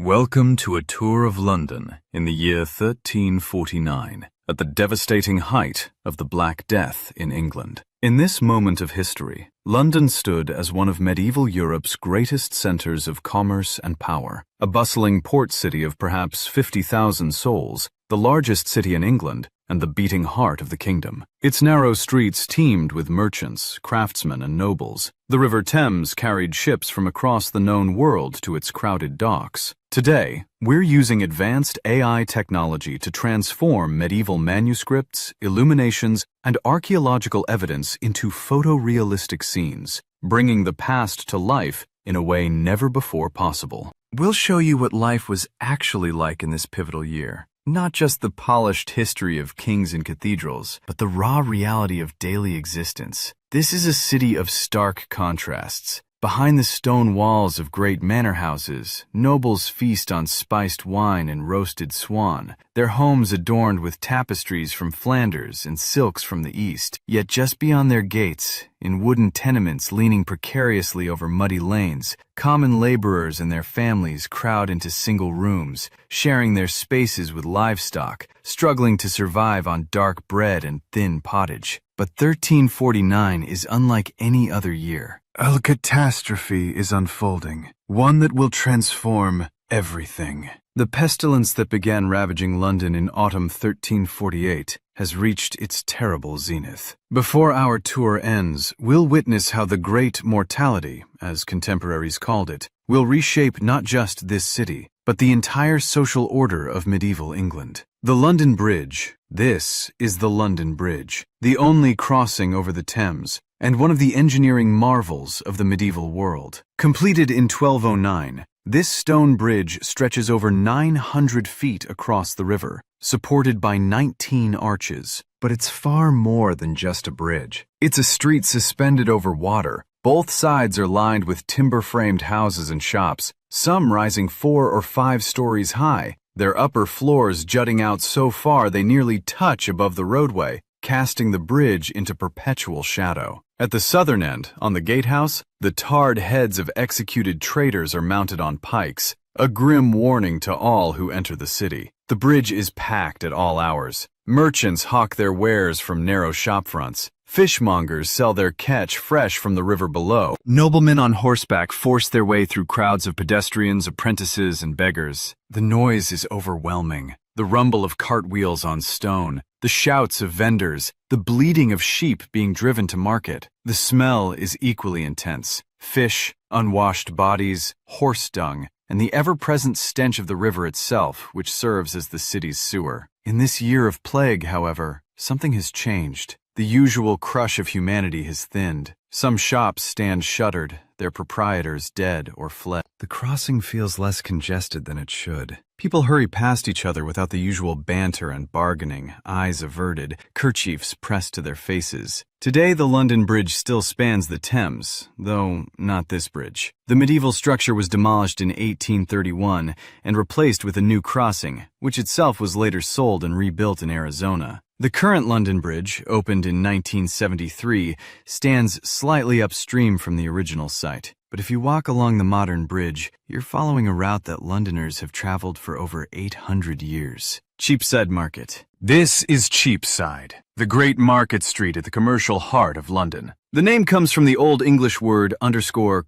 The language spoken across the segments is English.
Welcome to a tour of London in the year 1349, at the devastating height of the Black Death in England. In this moment of history, London stood as one of medieval Europe's greatest centers of commerce and power, a bustling port city of perhaps 50,000 souls, the largest city in England, and the beating heart of the kingdom. Its narrow streets teemed with merchants, craftsmen, and nobles. The River Thames carried ships from across the known world to its crowded docks. Today, we're using advanced AI technology to transform medieval manuscripts, illuminations, and archaeological evidence into photorealistic scenes, bringing the past to life in a way never before possible. We'll show you what life was actually like in this pivotal year. Not just the polished history of kings and cathedrals, but the raw reality of daily existence. This is a city of stark contrasts. Behind the stone walls of great manor houses, nobles feast on spiced wine and roasted swan, their homes adorned with tapestries from Flanders and silks from the East. Yet just beyond their gates, in wooden tenements leaning precariously over muddy lanes, common laborers and their families crowd into single rooms, sharing their spaces with livestock, struggling to survive on dark bread and thin pottage. But 1349 is unlike any other year. A catastrophe is unfolding, one that will transform everything. The pestilence that began ravaging London in autumn 1348 has reached its terrible zenith. Before our tour ends, we'll witness how the Great Mortality, as contemporaries called it, will reshape not just this city, but the entire social order of medieval England. The London Bridge. This is the London Bridge, the only crossing over the Thames, and one of the engineering marvels of the medieval world. Completed in 1209, this stone bridge stretches over 900 feet across the river, supported by 19 arches. But it's far more than just a bridge. It's a street suspended over water. Both sides are lined with timber-framed houses and shops, some rising 4 or 5 stories high, their upper floors jutting out so far they nearly touch above the roadway, casting the bridge into perpetual shadow. At the southern end, on the gatehouse, the tarred heads of executed traitors are mounted on pikes, a grim warning to all who enter the city. The bridge is packed at all hours. Merchants hawk their wares from narrow shopfronts. Fishmongers sell their catch fresh from the river below. Noblemen on horseback force their way through crowds of pedestrians, apprentices, and beggars. The noise is overwhelming. The rumble of cartwheels on stone, the shouts of vendors, the bleating of sheep being driven to market. The smell is equally intense. Fish, unwashed bodies, horse dung, and the ever-present stench of the river itself, which serves as the city's sewer. In this year of plague, however, something has changed. The usual crush of humanity has thinned. Some shops stand shuttered, their proprietors dead or fled. The crossing feels less congested than it should. People hurry past each other without the usual banter and bargaining, eyes averted, kerchiefs pressed to their faces. Today, the London Bridge still spans the Thames, though not this bridge. The medieval structure was demolished in 1831 and replaced with a new crossing, which itself was later sold and rebuilt in Arizona. The current London Bridge, opened in 1973, stands slightly upstream from the original site. But if you walk along the modern bridge, you're following a route that Londoners have traveled for over 800 years. Cheapside Market. This is Cheapside, the great market street at the commercial heart of London. The name comes from the Old English word _quote_0_,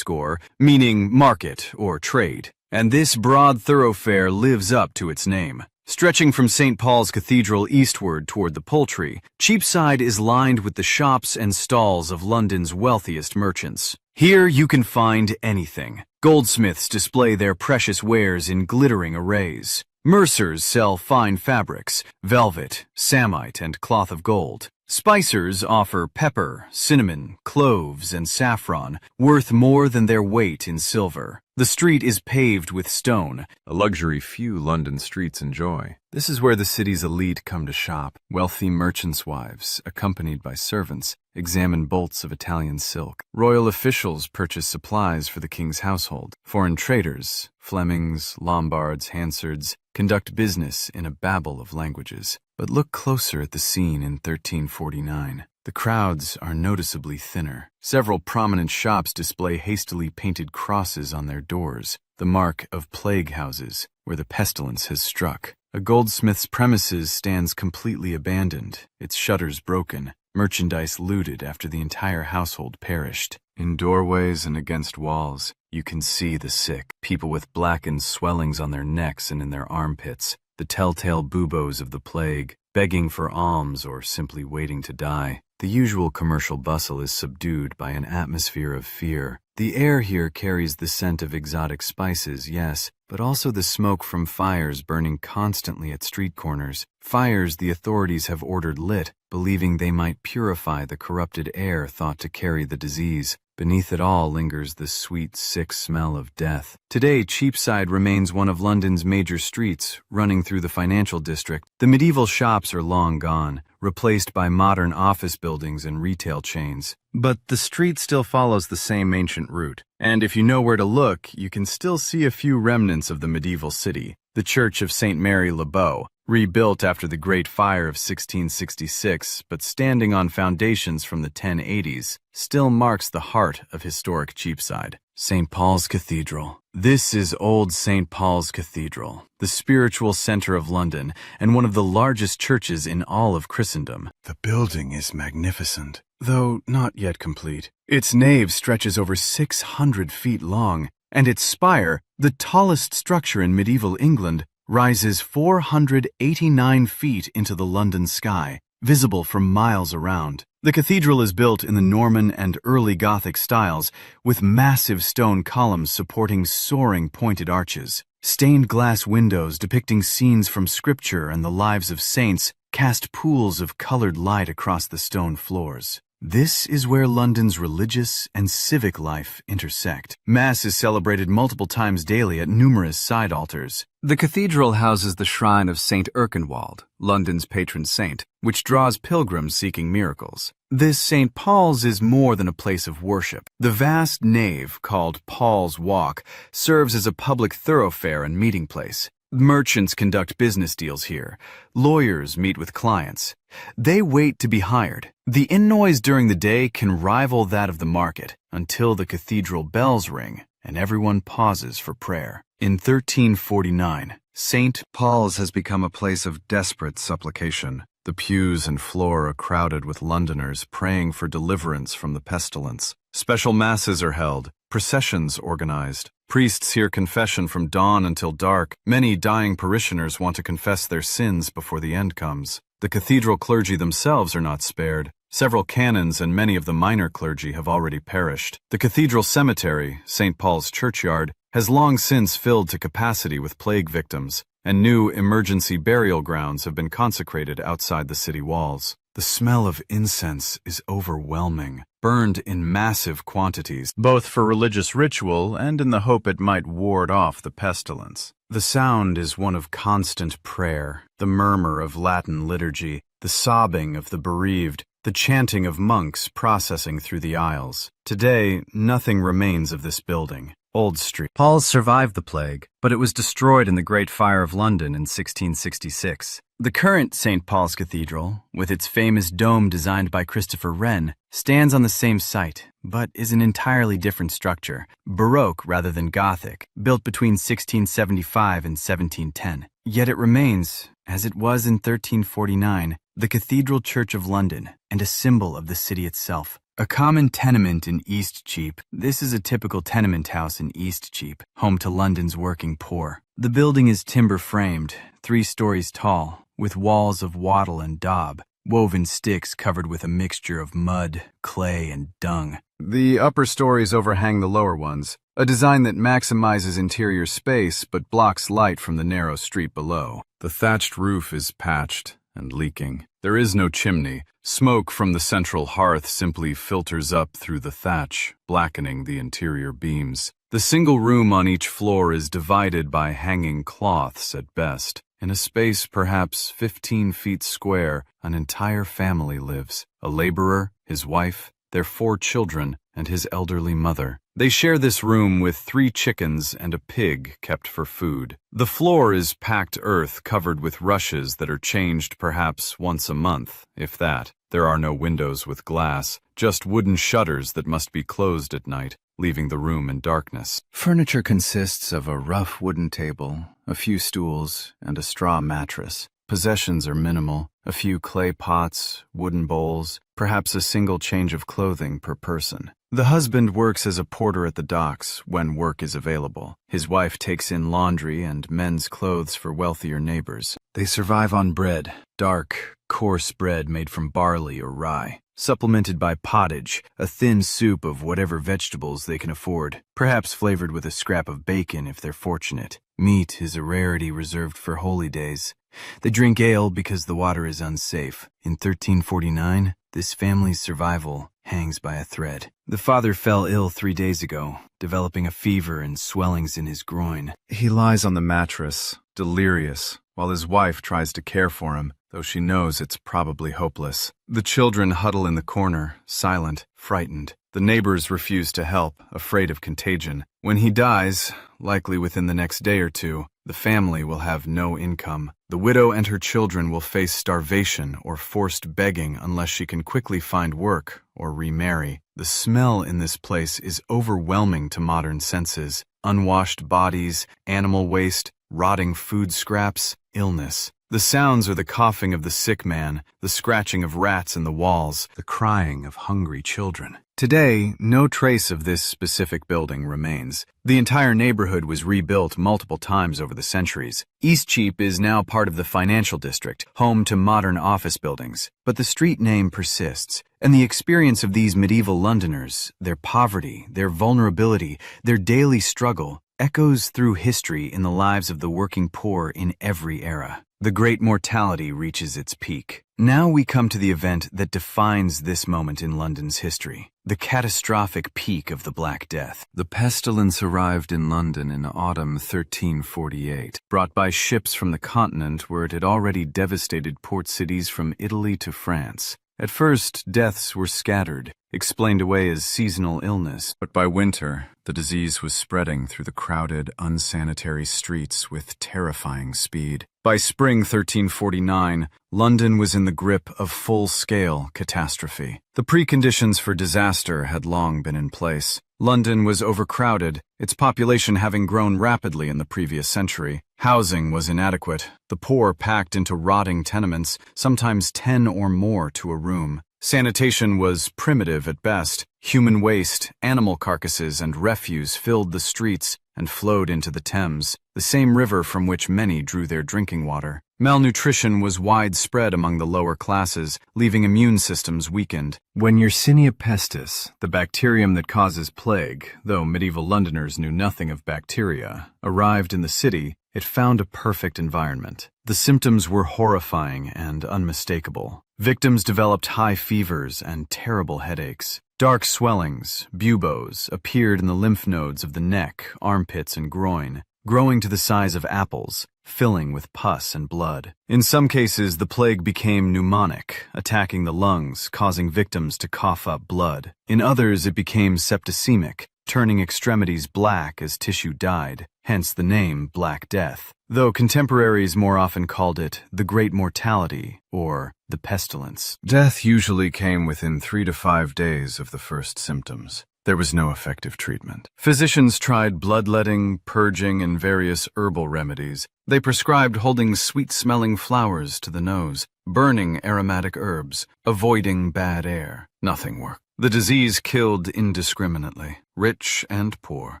meaning market or trade. And this broad thoroughfare lives up to its name. Stretching from St. Paul's Cathedral eastward toward the Poultry, Cheapside is lined with the shops and stalls of London's wealthiest merchants. Here you can find anything. Goldsmiths display their precious wares in glittering arrays. Mercers sell fine fabrics, velvet, samite, and cloth of gold. Spicers offer pepper, cinnamon, cloves, and saffron, worth more than their weight in silver. The street is paved with stone, a luxury few London streets enjoy. This is where the city's elite come to shop. Wealthy merchants' wives, accompanied by servants, examine bolts of Italian silk. Royal officials purchase supplies for the king's household. Foreign traders, Flemings, Lombards, Hansards, conduct business in a babel of languages. But look closer at the scene in 1349. The crowds are noticeably thinner. Several prominent shops display hastily painted crosses on their doors, the mark of plague houses, where the pestilence has struck. A goldsmith's premises stands completely abandoned, its shutters broken, merchandise looted after the entire household perished. In doorways and against walls, you can see the sick, people with blackened swellings on their necks and in their armpits, the telltale buboes of the plague, begging for alms or simply waiting to die. The usual commercial bustle is subdued by an atmosphere of fear. The air here carries the scent of exotic spices, yes, but also the smoke from fires burning constantly at street corners. Fires the authorities have ordered lit, believing they might purify the corrupted air thought to carry the disease. Beneath it all lingers the sweet, sick smell of death. Today, Cheapside remains one of London's major streets, running through the financial district. The medieval shops are long gone, replaced by modern office buildings and retail chains. But the street still follows the same ancient route. And if you know where to look, you can still see a few remnants of the medieval city. The Church of St. Mary Le Bow, rebuilt after the Great Fire of 1666, but standing on foundations from the 1080s, still marks the heart of historic Cheapside. St. Paul's Cathedral. This is Old St. Paul's Cathedral, the spiritual center of London and one of the largest churches in all of Christendom. The building is magnificent, though not yet complete. Its nave stretches over 600 feet long, and its spire, the tallest structure in medieval England, rises 489 feet into the London sky, visible from miles around. The cathedral is built in the Norman and early Gothic styles, with massive stone columns supporting soaring pointed arches. Stained glass windows depicting scenes from scripture and the lives of saints cast pools of colored light across the stone floors. This is where London's religious and civic life intersect. Mass is celebrated multiple times daily at numerous side altars. The cathedral houses the shrine of St. Erkenwald, London's patron saint, which draws pilgrims seeking miracles. This St. Paul's is more than a place of worship. The vast nave, called Paul's Walk, serves as a public thoroughfare and meeting place. Merchants conduct business deals here. Lawyers meet with clients. They wait to be hired. The inn noise during the day can rival that of the market until the cathedral bells ring and everyone pauses for prayer. In 1349, St. Paul's has become a place of desperate supplication. The pews and floor are crowded with Londoners praying for deliverance from the pestilence. Special masses are held, processions organized. Priests hear confession from dawn until dark. Many dying parishioners want to confess their sins before the end comes. The cathedral clergy themselves are not spared. Several canons and many of the minor clergy have already perished. The cathedral cemetery, St. Paul's Churchyard, has long since filled to capacity with plague victims, and new emergency burial grounds have been consecrated outside the city walls. The smell of incense is overwhelming, burned in massive quantities, both for religious ritual and in the hope it might ward off the pestilence. The sound is one of constant prayer, the murmur of Latin liturgy, the sobbing of the bereaved, the chanting of monks processing through the aisles. Today, nothing remains of this building. Old Street. Paul's survived the plague, but it was destroyed in the Great Fire of London in 1666. The current St. Paul's Cathedral, with its famous dome designed by Christopher Wren, stands on the same site, but is an entirely different structure, Baroque rather than Gothic, built between 1675 and 1710. Yet it remains, as it was in 1349, the Cathedral Church of London and a symbol of the city itself. A common tenement in Eastcheap. This is a typical tenement house in Eastcheap, home to London's working poor. The building is timber-framed, 3 stories tall, with walls of wattle and daub, woven sticks covered with a mixture of mud, clay, and dung. The upper stories overhang the lower ones, a design that maximizes interior space but blocks light from the narrow street below. The thatched roof is patched and leaking. There is no chimney. Smoke from the central hearth simply filters up through the thatch, blackening the interior beams. The single room on each floor is divided by hanging cloths at best. In a space perhaps 15 feet square, an entire family lives. A laborer, his wife, their 4 children, and his elderly mother. They share this room with 3 chickens and a pig kept for food. The floor is packed earth covered with rushes that are changed perhaps once a month, if that. There are no windows with glass, just wooden shutters that must be closed at night, leaving the room in darkness. Furniture consists of a rough wooden table, a few stools, and a straw mattress. Possessions are minimal, a few clay pots, wooden bowls, perhaps a single change of clothing per person. The husband works as a porter at the docks when work is available. His wife takes in laundry and men's clothes for wealthier neighbors. They survive on bread, dark, coarse bread made from barley or rye, supplemented by pottage, a thin soup of whatever vegetables they can afford, perhaps flavored with a scrap of bacon if they're fortunate. Meat is a rarity reserved for holy days. They drink ale because the water is unsafe. In 1349, this family's survival hangs by a thread. The father fell ill 3 days ago, developing a fever and swellings in his groin. He lies on the mattress, delirious, while his wife tries to care for him, though she knows it's probably hopeless. The children huddle in the corner, silent, frightened. The neighbors refuse to help, afraid of contagion. When he dies, likely within the next day or two, the family will have no income. The widow and her children will face starvation or forced begging unless she can quickly find work or remarry. The smell in this place is overwhelming to modern senses. Unwashed bodies, animal waste, rotting food scraps, illness. The sounds are the coughing of the sick man, the scratching of rats in the walls, the crying of hungry children. Today, no trace of this specific building remains. The entire neighborhood was rebuilt multiple times over the centuries. Eastcheap is now part of the financial district, home to modern office buildings. But the street name persists, and the experience of these medieval Londoners, their poverty, their vulnerability, their daily struggle, echoes through history in the lives of the working poor in every era. The Great Mortality reaches its peak. Now we come to the event that defines this moment in London's history, the catastrophic peak of the Black Death. The pestilence arrived in London in autumn 1348, brought by ships from the continent where it had already devastated port cities from Italy to France. At first, deaths were scattered, explained away as seasonal illness, but by winter, the disease was spreading through the crowded, unsanitary streets with terrifying speed. By spring 1349, London was in the grip of full-scale catastrophe. The preconditions for disaster had long been in place. London was overcrowded, its population having grown rapidly in the previous century. Housing was inadequate, the poor packed into rotting tenements, sometimes 10 or more to a room. Sanitation was primitive at best. Human waste, animal carcasses, and refuse filled the streets and flowed into the Thames, the same river from which many drew their drinking water. Malnutrition was widespread among the lower classes, leaving immune systems weakened. When Yersinia pestis, the bacterium that causes plague, though medieval Londoners knew nothing of bacteria, arrived in the city, it found a perfect environment. The symptoms were horrifying and unmistakable. Victims developed high fevers and terrible headaches. Dark swellings, buboes, appeared in the lymph nodes of the neck, armpits, and groin, growing to the size of apples, filling with pus and blood. In some cases, the plague became pneumonic, attacking the lungs, causing victims to cough up blood. In others, it became septicemic, turning extremities black as tissue died, hence the name Black Death, though contemporaries more often called it the Great Mortality or the Pestilence. Death usually came within 3 to 5 days of the first symptoms. There was no effective treatment. Physicians tried bloodletting, purging, and various herbal remedies. They prescribed holding sweet-smelling flowers to the nose, burning aromatic herbs, avoiding bad air. Nothing worked. The disease killed indiscriminately, rich and poor,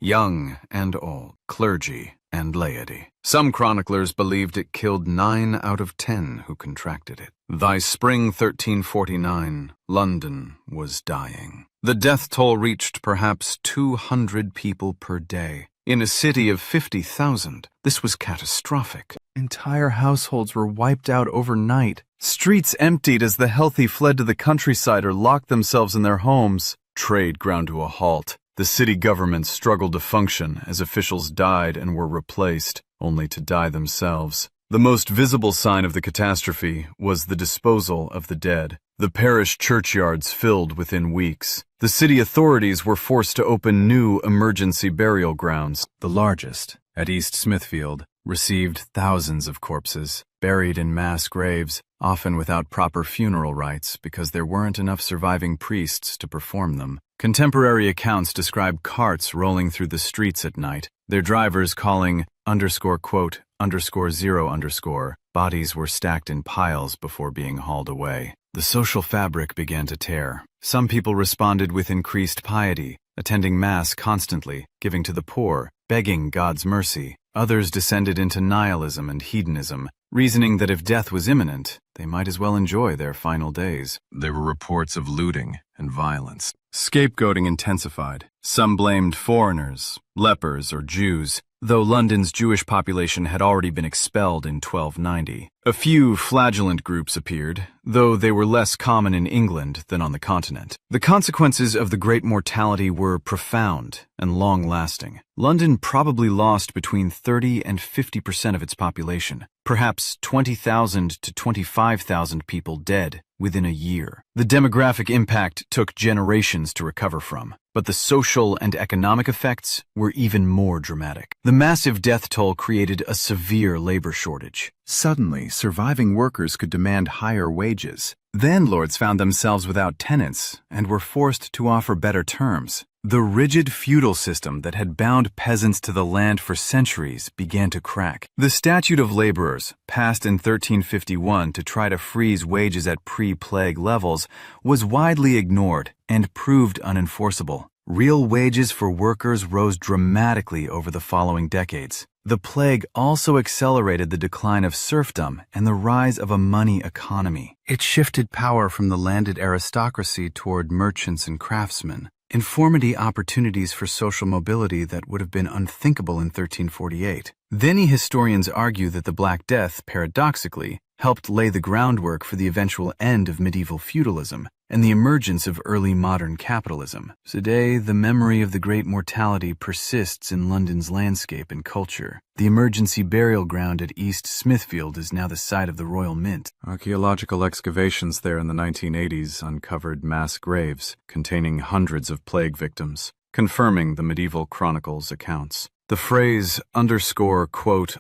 young and old, clergy and laity. Some chroniclers believed it killed 9 out of 10 who contracted it. By spring 1349, London was dying. The death toll reached perhaps 200 people per day. In a city of 50,000, this was catastrophic. Entire households were wiped out overnight. Streets emptied as the healthy fled to the countryside or locked themselves in their homes. Trade ground to a halt. The city government struggled to function as officials died and were replaced, only to die themselves. The most visible sign of the catastrophe was the disposal of the dead. The parish churchyards filled within weeks. The city authorities were forced to open new emergency burial grounds. The largest, at East Smithfield, received thousands of corpses, buried in mass graves, often without proper funeral rites because there weren't enough surviving priests to perform them. Contemporary accounts describe carts rolling through the streets at night, their drivers calling _quote _0_. Bodies were stacked in piles before being hauled away. The social fabric began to tear. Some people responded with increased piety, attending Mass constantly, giving to the poor, begging God's mercy. Others descended into nihilism and hedonism, reasoning that if death was imminent, they might as well enjoy their final days. There were reports of looting and violence. Scapegoating intensified. Some blamed foreigners, lepers, or Jews, though London's Jewish population had already been expelled in 1290. A few flagellant groups appeared, though they were less common in England than on the continent. The consequences of the Great Mortality were profound and long-lasting. London probably lost between 30 and 50% of its population, perhaps 20,000 to 25,000 people dead within a year. The demographic impact took generations to recover from, but the social and economic effects were even more dramatic. The massive death toll created a severe labor shortage. Suddenly, surviving workers could demand higher wages. Landlords found themselves without tenants and were forced to offer better terms. The rigid feudal system that had bound peasants to the land for centuries began to crack. The Statute of Laborers, passed in 1351 to try to freeze wages at pre-plague levels, was widely ignored and proved unenforceable. Real wages for workers rose dramatically over the following decades. The plague also accelerated the decline of serfdom and the rise of a money economy. It shifted power from the landed aristocracy toward merchants and craftsmen, informing opportunities for social mobility that would have been unthinkable in 1348. Then historians argue that the Black Death, paradoxically, helped lay the groundwork for the eventual end of medieval feudalism and the emergence of early modern capitalism. Today, the memory of the Great Mortality persists in London's landscape and culture. The emergency burial ground at East Smithfield is now the site of the Royal Mint. Archaeological excavations there in the 1980s uncovered mass graves containing hundreds of plague victims, confirming the medieval chronicles' accounts. The phrase _quote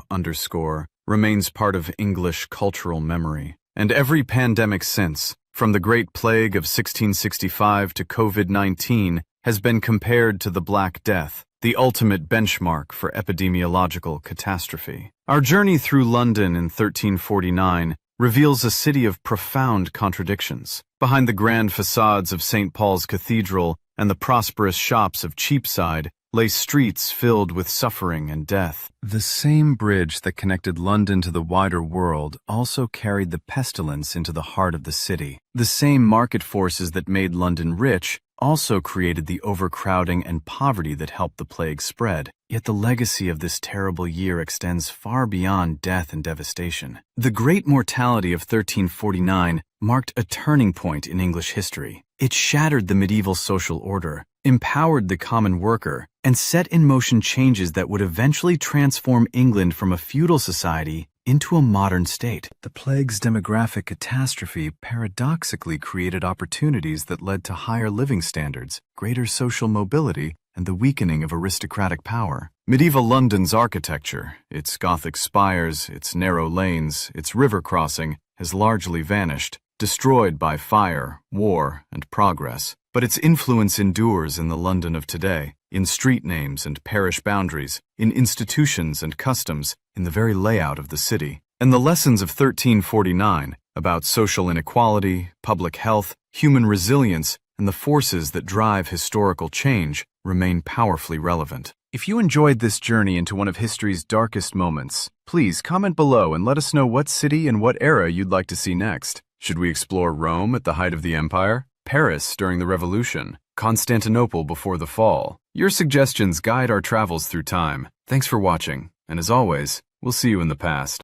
_0_ remains part of English cultural memory. And every pandemic since, from the Great Plague of 1665 to COVID-19, has been compared to the Black Death, the ultimate benchmark for epidemiological catastrophe. Our journey through London in 1349 reveals a city of profound contradictions. Behind the grand facades of St. Paul's Cathedral and the prosperous shops of Cheapside lay streets filled with suffering and death. The same bridge that connected London to the wider world also carried the pestilence into the heart of the city. The same market forces that made London rich also created the overcrowding and poverty that helped the plague spread. Yet the legacy of this terrible year extends far beyond death and devastation. The Great Mortality of 1349 marked a turning point in English history. It shattered the medieval social order, empowered the common worker, and set in motion changes that would eventually transform England from a feudal society into a modern state. The plague's demographic catastrophe paradoxically created opportunities that led to higher living standards, greater social mobility, and the weakening of aristocratic power. Medieval London's architecture, its Gothic spires, its narrow lanes, its river crossing, has largely vanished, destroyed by fire, war, and progress. But its influence endures in the London of today, in street names and parish boundaries, in institutions and customs, in the very layout of the city. And the lessons of 1349 about social inequality, public health, human resilience, and the forces that drive historical change remain powerfully relevant. If you enjoyed this journey into one of history's darkest moments, please comment below and let us know what city and what era you'd like to see next. Should we explore Rome at the height of the empire? Paris during the Revolution? Constantinople before the fall? Your suggestions guide our travels through time. Thanks for watching, and as always, we'll see you in the past.